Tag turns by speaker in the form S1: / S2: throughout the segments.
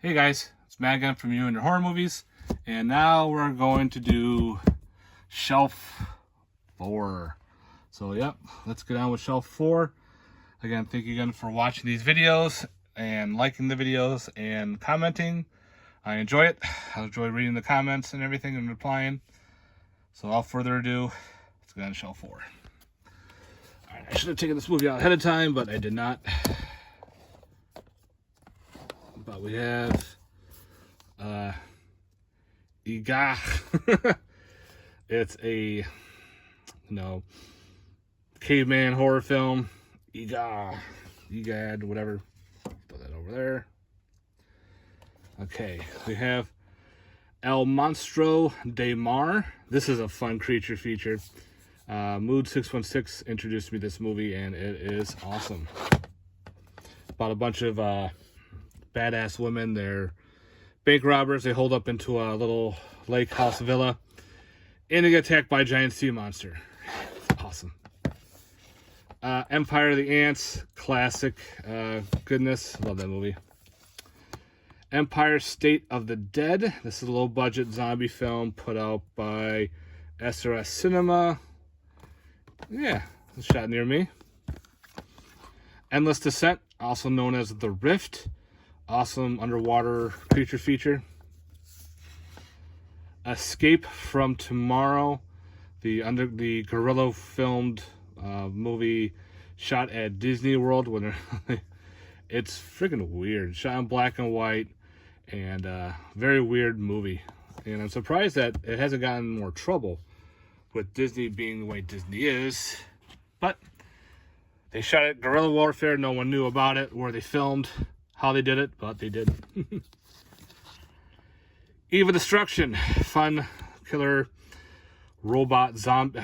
S1: Hey guys, it's Matt again from You and Your Horror Movies, and now we're going to do Shelf 4. So yep, let's get on with Shelf 4. Again, thank you again for watching these videos and liking the videos and commenting. I enjoy it. I enjoy reading the comments and everything and replying. So without further ado, let's get on to Shelf 4. Alright, I should have taken this movie out ahead of time, but I did not. But we have Iga. It's a caveman horror film. Egad, whatever. Put that over there. Okay, we have El Monstro de Mar. This is a fun creature feature. Mood 616 introduced me to this movie, and it is awesome. About a bunch of badass women. They're bank robbers. They hold up into a little lake house villa, and they get attacked by a giant sea monster. It's awesome. Empire of the Ants, classic goodness. Love that movie. Empire State of the Dead. This is a low-budget zombie film put out by SRS Cinema. Yeah, it's shot near me. Endless Descent, also known as The Rift. Awesome underwater creature feature. Escape from Tomorrow, the guerrilla filmed movie shot at Disney World. When it's freaking weird. Shot in black and white, and very weird movie. And I'm surprised that it hasn't gotten more trouble with Disney being the way Disney is. But they shot it guerrilla warfare. No one knew about it, where they filmed, how they did it, but they did. Eva Destruction, fun killer robot zombie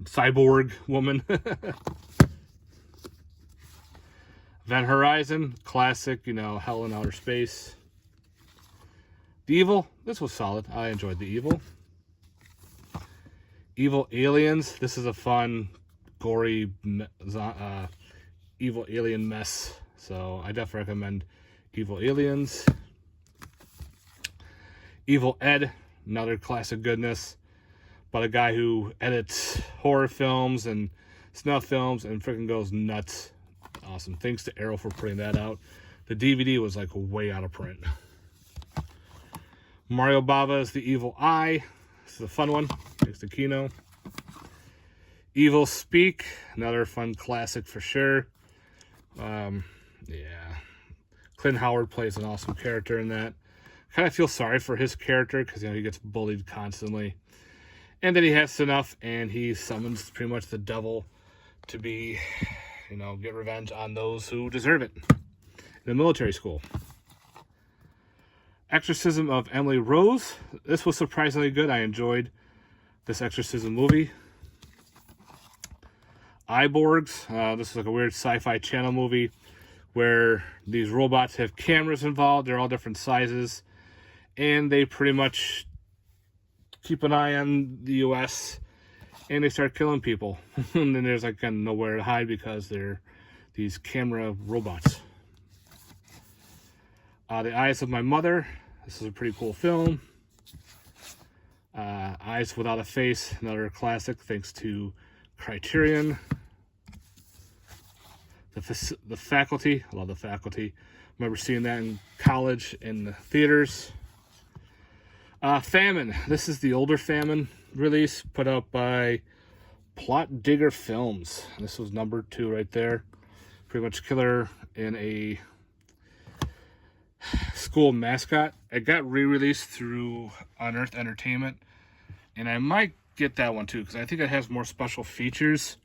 S1: cyborg woman. Event Horizon, classic, hell in outer space. The Evil, this was solid. I enjoyed The Evil. Evil Aliens, this is a fun, gory, evil alien mess. So I definitely recommend Evil Aliens. Evil Ed, another classic goodness. About a guy who edits horror films and snuff films and freaking goes nuts. Awesome. Thanks to Arrow for putting that out. The DVD was like way out of print. Mario Bava's The Evil Eye. This is a fun one. Thanks to Kino. Evil Speak, another fun classic for sure. Yeah, Clint Howard plays an awesome character in that. Kind of feel sorry for his character because he gets bullied constantly, and then he has enough, and he summons pretty much the devil to be, get revenge on those who deserve it. In a military school. Exorcism of Emily Rose. This was surprisingly good. I enjoyed this exorcism movie. Iborgs. This is like a weird sci-fi channel movie where these robots have cameras involved. They're all different sizes, and they pretty much keep an eye on the U.S. and they start killing people. And then there's like nowhere to hide because they're these camera robots. The Eyes of My Mother. This is a pretty cool film. Eyes Without a Face, another classic thanks to Criterion. The Faculty, I love The Faculty. Remember seeing that in college in the theaters. Famine, this is the older Famine release put out by Plot Digger Films. This was number 2 right there. Pretty much killer in a school mascot. It got re-released through Unearthed Entertainment, and I might get that one too because I think it has more special features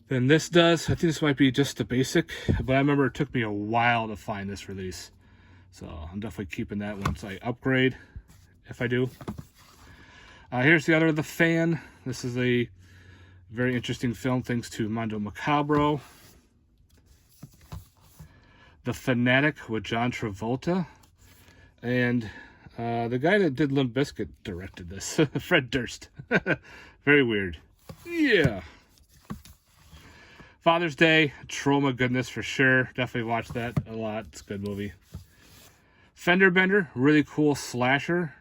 S1: than this does. I think this might be just the basic, but I remember it took me a while to find this release. So I'm definitely keeping that once I upgrade, if I do. Here's the other, The Fan. This is a very interesting film thanks to Mondo Macabro. The Fanatic with John Travolta. And the guy that did Limp Bizkit directed this. Fred Durst. Very weird. Yeah. Father's Day, trauma goodness for sure. Definitely watch that a lot. It's a good movie. Fender Bender, really cool slasher.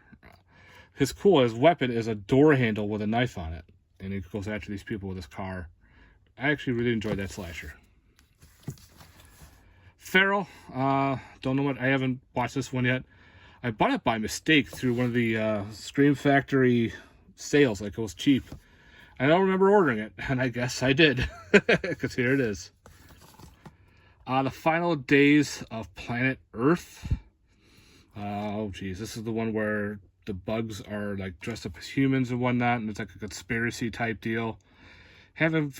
S1: His weapon is a door handle with a knife on it. And he goes after these people with his car. I actually really enjoyed that slasher. Feral, don't know what, I haven't watched this one yet. I bought it by mistake through one of the Scream Factory sales, like it was cheap. I don't remember ordering it, and I guess I did, because here it is. The Final Days of Planet Earth. Oh, geez, this is the one where the bugs are like dressed up as humans and whatnot, and it's like a conspiracy type deal. Don't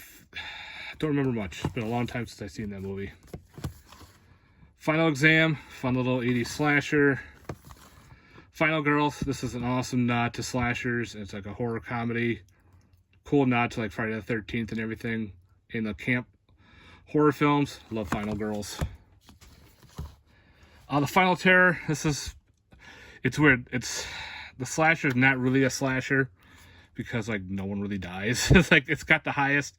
S1: remember much. It's been a long time since I've seen that movie. Final Exam, fun little 80s slasher. Final Girls, this is an awesome nod to slashers. It's like a horror comedy. Cool nod to like Friday the 13th and everything in the camp horror films. Love Final Girls. The Final Terror, it's weird. The slasher is not really a slasher because like no one really dies. It's got the highest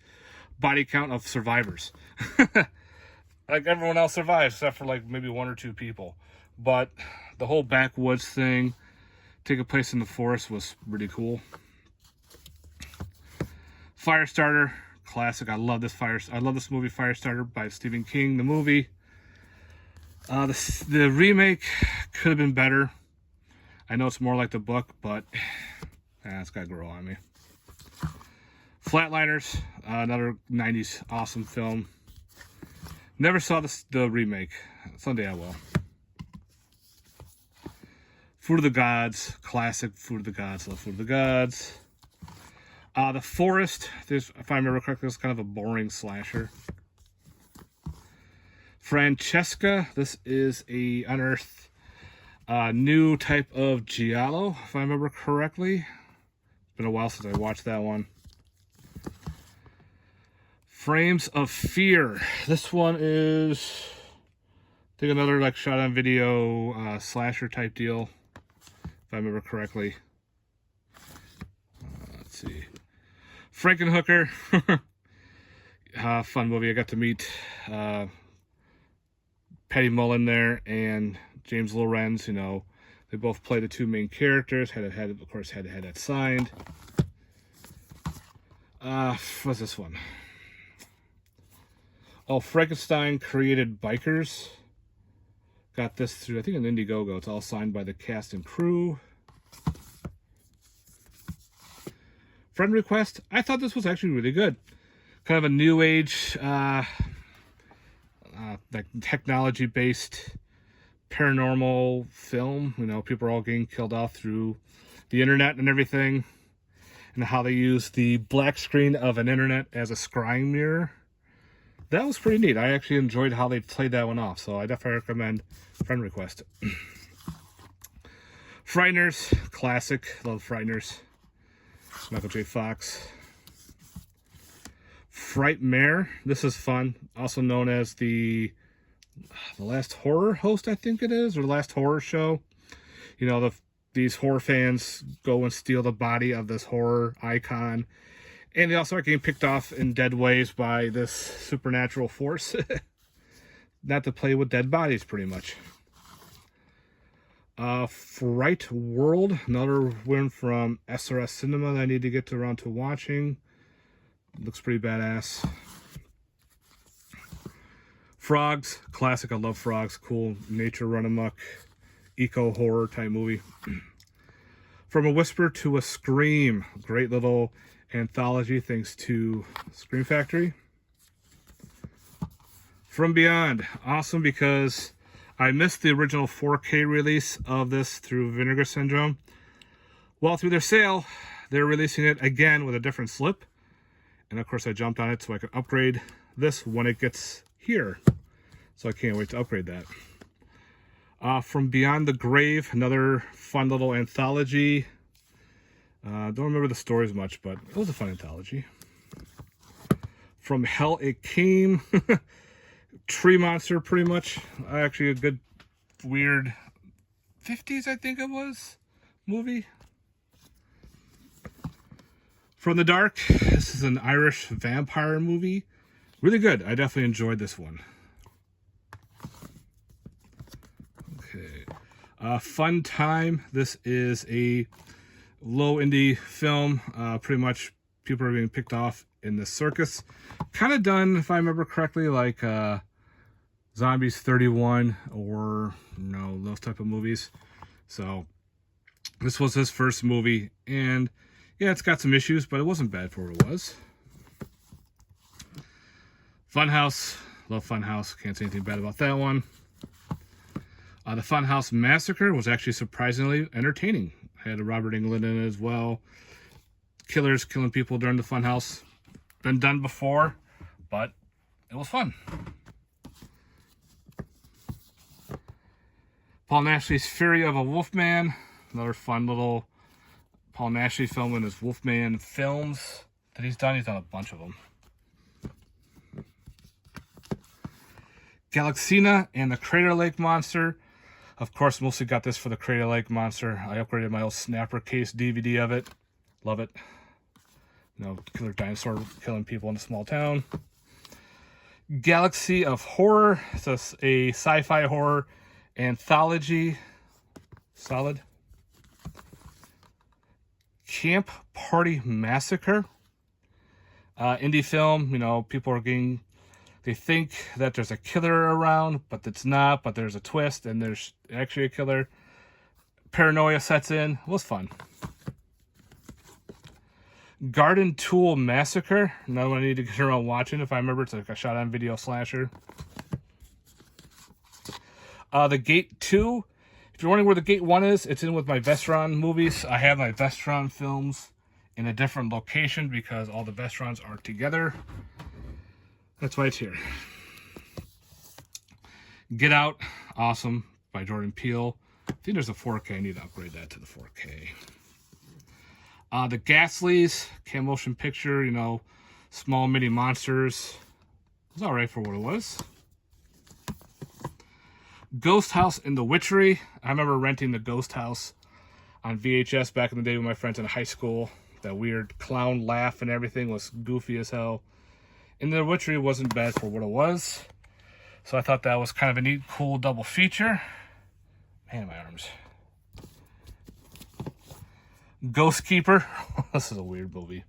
S1: body count of survivors. Like everyone else survives except for like maybe 1 or 2 people. But the whole backwoods thing taking place in the forest was really cool. Firestarter, classic. I love this movie, Firestarter, by Stephen King, the movie. The remake could have been better. I know it's more like the book, but it's got to grow on me. Flatliners, another 90s awesome film. Never saw the remake. Someday I will. Food of the Gods, classic Food of the Gods. Love Food of the Gods. The Forest, if I remember correctly, this is kind of a boring slasher. Francesca, this is a unearthed new type of giallo, if I remember correctly. It's been a while since I watched that one. Frames of Fear. This one is, I think, another like shot on video slasher type deal, if I remember correctly. Let's see. Frankenhooker. Fun movie. I got to meet Patty Mullen there and James Lorenz. You know, they both play the 2 main characters. Of course, had that signed. What's this one? Oh, Frankenstein Created Bikers. Got this through, I think, an Indiegogo. It's all signed by the cast and crew. Friend request. I thought this was actually really good. Kind of a new age, like technology-based paranormal film. You know, people are all getting killed off through the internet and everything, and how they use the black screen of an internet as a scrying mirror. That was pretty neat. I actually enjoyed how they played that one off, so I definitely recommend Friend Request. Frighteners, classic. Love Frighteners. Michael J. Fox. Frightmare. This is fun. Also known as the Last Horror Host, I think it is, or the Last Horror Show. You know, these horror fans go and steal the body of this horror icon, and they all start getting picked off in dead ways by this supernatural force. Not to play with dead bodies, pretty much. Fright World, another one from SRS Cinema that I need to get around to watching. Looks pretty badass. Frogs, classic. I love Frogs. Cool nature run amok, eco horror type movie. From a Whisper to a Scream, great little anthology thanks to Scream Factory. From Beyond, awesome because I missed the original 4K release of this through Vinegar Syndrome. Well, through their sale, they're releasing it again with a different slip. And of course I jumped on it so I could upgrade this when it gets here. So I can't wait to upgrade that. From Beyond the Grave, another fun little anthology. Don't remember the stories much, but it was a fun anthology. From Hell It Came. Tree Monster, pretty much. Actually a good, weird 50s, I think it was, movie. From the Dark, this is an Irish vampire movie. Really good. I definitely enjoyed this one. Okay. Fun Time. This is a low indie film. Pretty much people are being picked off in the circus. Kind of done, if I remember correctly, like Zombies 31 or those type of movies. So this was his first movie, and yeah, it's got some issues, but it wasn't bad for what it was. Funhouse. Love Funhouse. Can't say anything bad about that one. The Funhouse Massacre was actually surprisingly entertaining. Had Robert Englund in it as well. Killers killing people during the Funhouse. Been done before, but it was fun. Paul Nashley's Fury of a Wolfman. Another fun little Paul Nashley film in his Wolfman films that he's done. He's done a bunch of them. Galaxina and the Crater Lake Monster. Of course, mostly got this for the Crater Lake Monster. I upgraded my old Snapper case DVD of it. Love it. Killer dinosaur killing people in a small town. Galaxy of Horror. It's a sci-fi horror anthology. Solid. Camp Party Massacre. Indie film. People are getting... They think that there's a killer around, but it's not. But there's a twist, and there's actually a killer. Paranoia sets in. It was fun. Garden Tool Massacre. Another one I need to get around watching. If I remember, it's like a shot-on-video slasher. The Gate 2. If you're wondering where the Gate 1 is, it's in with my Vestron movies. I have my Vestron films in a different location because all the Vestrons are together. That's why it's here. Get Out, awesome, by Jordan Peele. I think there's a 4K. I need to upgrade that to the 4K. The Ghastlies, Cam Motion Picture, small mini monsters. It was alright for what it was. Ghost House in the Witchery. I remember renting the Ghost House on VHS back in the day with my friends in high school. That weird clown laugh and everything was goofy as hell. And the Witchery wasn't bad for what it was. So I thought that was kind of a neat, cool double feature. Man, my arms. Ghost Keeper. This is a weird movie.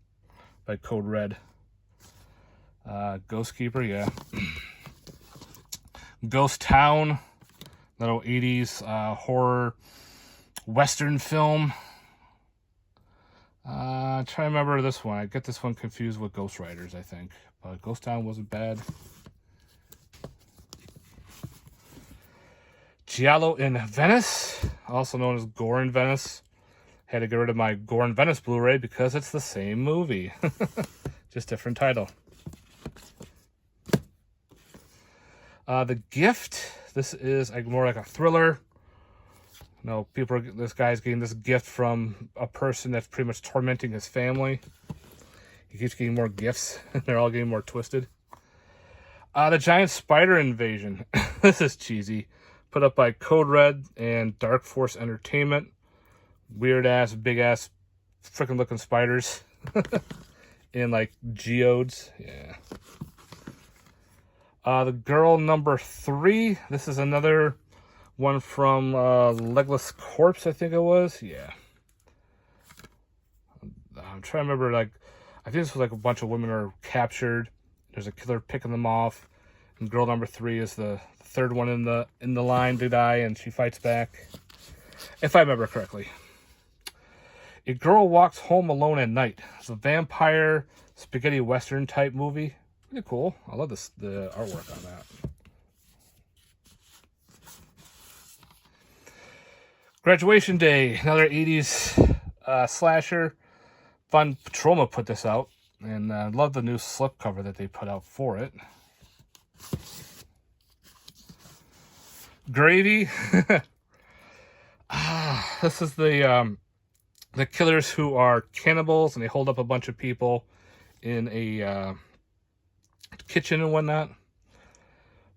S1: By Code Red. Ghost Keeper, yeah. Ghost Town. Little 80s horror Western film. Try to remember this one. I get this one confused with Ghost Riders, I think. But Ghost Town wasn't bad. Giallo in Venice, also known as Gore in Venice. Had to get rid of my Gore in Venice Blu-ray because it's the same movie. Just different title. The Gift. This is more like a thriller. This guy's getting this gift from a person that's pretty much tormenting his family. He keeps getting more gifts. They're all getting more twisted. The Giant Spider Invasion. This is cheesy. Put up by Code Red and Dark Force Entertainment. Weird ass, big ass, freaking looking spiders. In like geodes. Yeah. The Girl Number 3. This is another one from Legless Corpse, I think it was. Yeah. I'm trying to remember, I think this was like a bunch of women are captured. There's a killer picking them off. And Girl Number 3 is the third one in the line to die, and she fights back. If I remember correctly. A Girl Walks Home Alone at Night. It's a vampire spaghetti western type movie. Pretty cool. I love the artwork on that. Graduation Day, another 80s slasher. Fun Patroma put this out, and I love the new slipcover that they put out for it. Gravy. This is the killers who are cannibals, and they hold up a bunch of people in a kitchen and whatnot.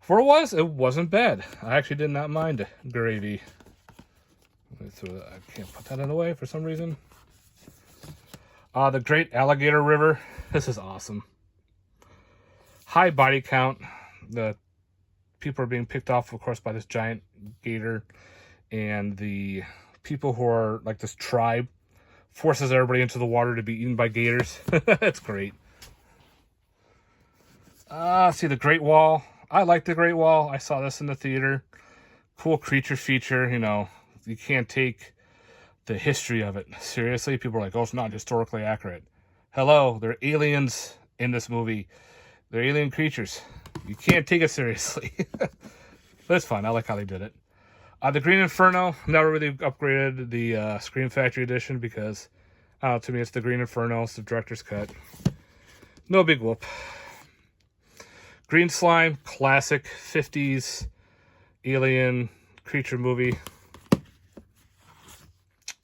S1: For it wasn't bad. I actually did not mind Gravy. I can't put that in the way for some reason. The Great Alligator River. This is awesome. High body count. The people are being picked off, of course, by this giant gator and the people who are like this tribe forces everybody into the water to be eaten by gators. That's great. See the Great Wall. I like the Great Wall. I saw this in the theater. Cool creature feature. You know, you can't take the history of it seriously. People are like, oh, it's not historically accurate. Hello, there are aliens in this movie. They're alien creatures. You can't take it seriously. But it's fun. I like how they did it. The Green Inferno, never really upgraded the Scream Factory edition because, to me, it's the Green Inferno. It's the director's cut. No big whoop. Green Slime, classic 50s alien creature movie.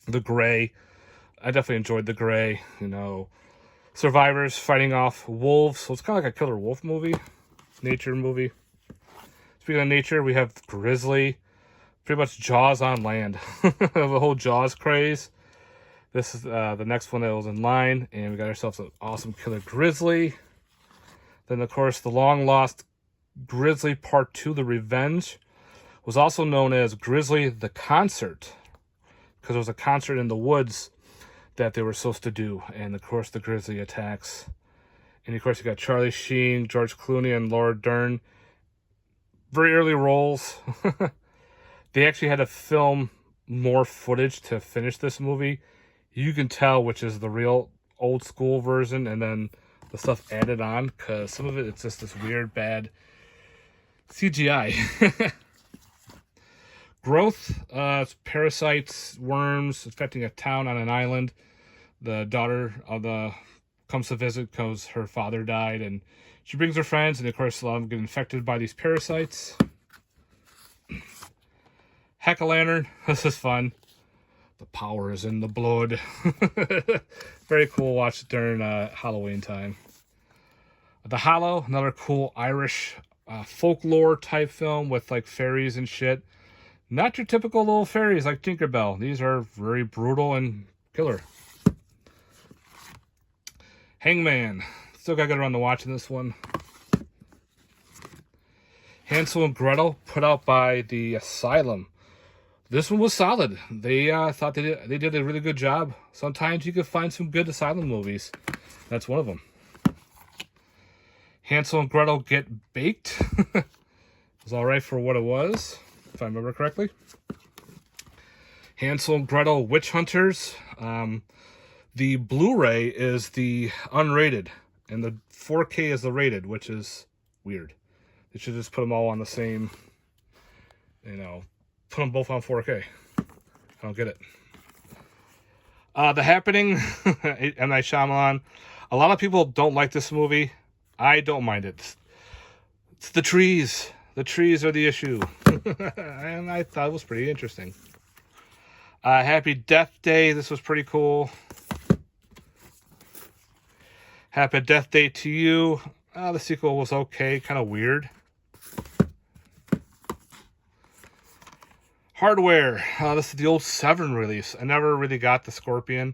S1: The Gray, I definitely enjoyed The Gray. You know, survivors fighting off wolves. So it's kind of like a killer wolf movie, nature movie. Speaking of nature, we have Grizzly. Pretty much Jaws on land. The whole Jaws craze. This is the next one that was in line. And we got ourselves an awesome killer Grizzly. Then, of course, the long-lost Grizzly Part 2, The Revenge, was also known as Grizzly the Concert. Because it was a concert in the woods that they were supposed to do. And, of course, the Grizzly attacks. And, of course, you got Charlie Sheen, George Clooney, and Laura Dern. Very early roles. They actually had to film more footage to finish this movie. You can tell which is the real old school version and then the stuff added on, because some of it, it's just this weird, bad CGI. Growth, parasites, worms affecting a town on an island. The daughter of the comes to visit because her father died, and she brings her friends, and of course a lot of them get infected by these parasites. Hack-a-lantern, this is fun. The power is in the blood. Very cool, watch it during Halloween time. The Hollow, another cool Irish folklore type film with like fairies and shit. Not your typical little fairies like Tinkerbell. These are very brutal and killer. Hangman, still gotta get around to watching this one. Hansel and Gretel, put out by the Asylum. This one was solid. They thought they did a really good job. Sometimes you could find some good Asylum movies. That's one of them. Hansel and Gretel Get Baked. It was alright for what it was, if I remember correctly. Hansel and Gretel Witch Hunters. The Blu-ray is the unrated, and the 4K is the rated, which is weird. They should just put them all on the same, you know, put them both on 4K. I don't get it. The Happening, M. Night Shyamalan. A lot of people don't like this movie. I don't mind it. It's the trees. The trees are the issue. And I thought it was pretty interesting. Happy Death Day. This was pretty cool. Happy Death Day to You. The sequel was okay. Kind of weird. Hardware. This is the old Seven release. I never really got the Scorpion,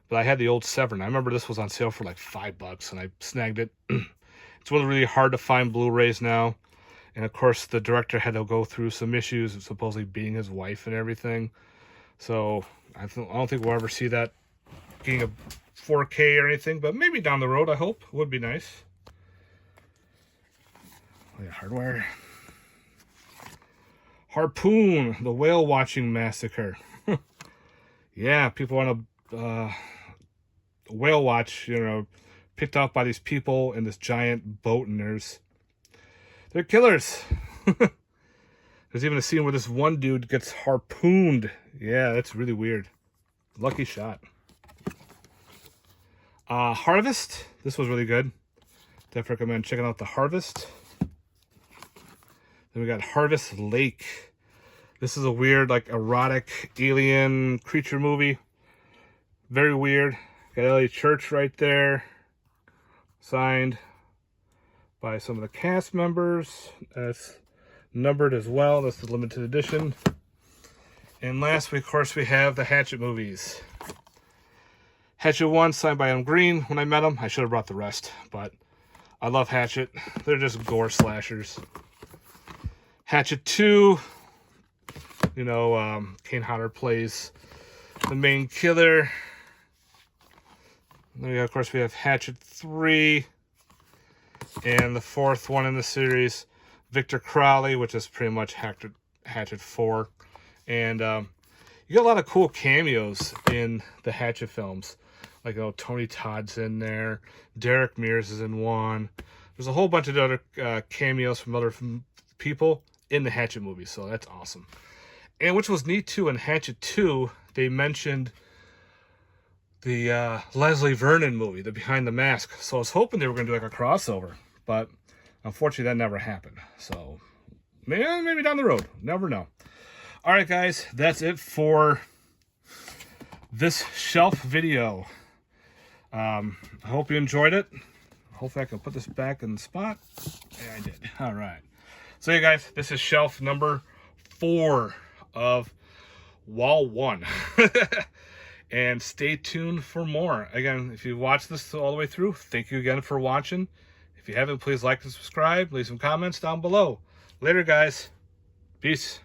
S1: but I had the old Seven. I remember this was on sale for like $5, and I snagged it. It's really hard to find Blu-rays now. And of course, the director had to go through some issues of supposedly beating his wife and everything. So I don't think we'll ever see that getting a 4K or anything, but maybe down the road, I hope. Would be nice. Oh, yeah, hardware. Harpoon, the whale watching massacre. Yeah, people want to whale watch, you know, picked up by these people in this giant boat, and they're killers. There's even a scene where this one dude gets harpooned. Yeah, that's really weird. Lucky shot. Harvest, this was really good. Definitely recommend checking out The Harvest. Then we got Harvest Lake. This is a weird, like, erotic alien creature movie. Very weird. Got LA Church right there. Signed by some of the cast members. That's numbered as well. That's the limited edition. And last, of course, we have the Hatchet movies. Hatchet 1, signed by M. Green. When I met him, I should have brought the rest, but I love Hatchet. They're just gore slashers. Hatchet 2, You know, Kane Hodder plays the main killer. Then, of course, we have Hatchet 3. And the 4th one in the series, Victor Crowley, which is pretty much Hatchet 4. And you get a lot of cool cameos in the Hatchet films. Like, you know, Tony Todd's in there. Derek Mears is in one. There's a whole bunch of other cameos from other people in the Hatchet movie. So that's awesome. And which was neat, too, in Hatchet 2, they mentioned the Leslie Vernon movie, the Behind the Mask. So I was hoping they were going to do like a crossover, but unfortunately that never happened. So maybe down the road. Never know. All right, guys, that's it for this shelf video. I hope you enjoyed it. Hopefully I can put this back in the spot. Yeah, I did. All right. So, yeah, guys, this is shelf number 4 of Wall 1. And stay tuned for more. Again, if you watched this all the way through, thank you again for watching. If you haven't, please like and subscribe. Leave some comments down below. Later, guys. Peace.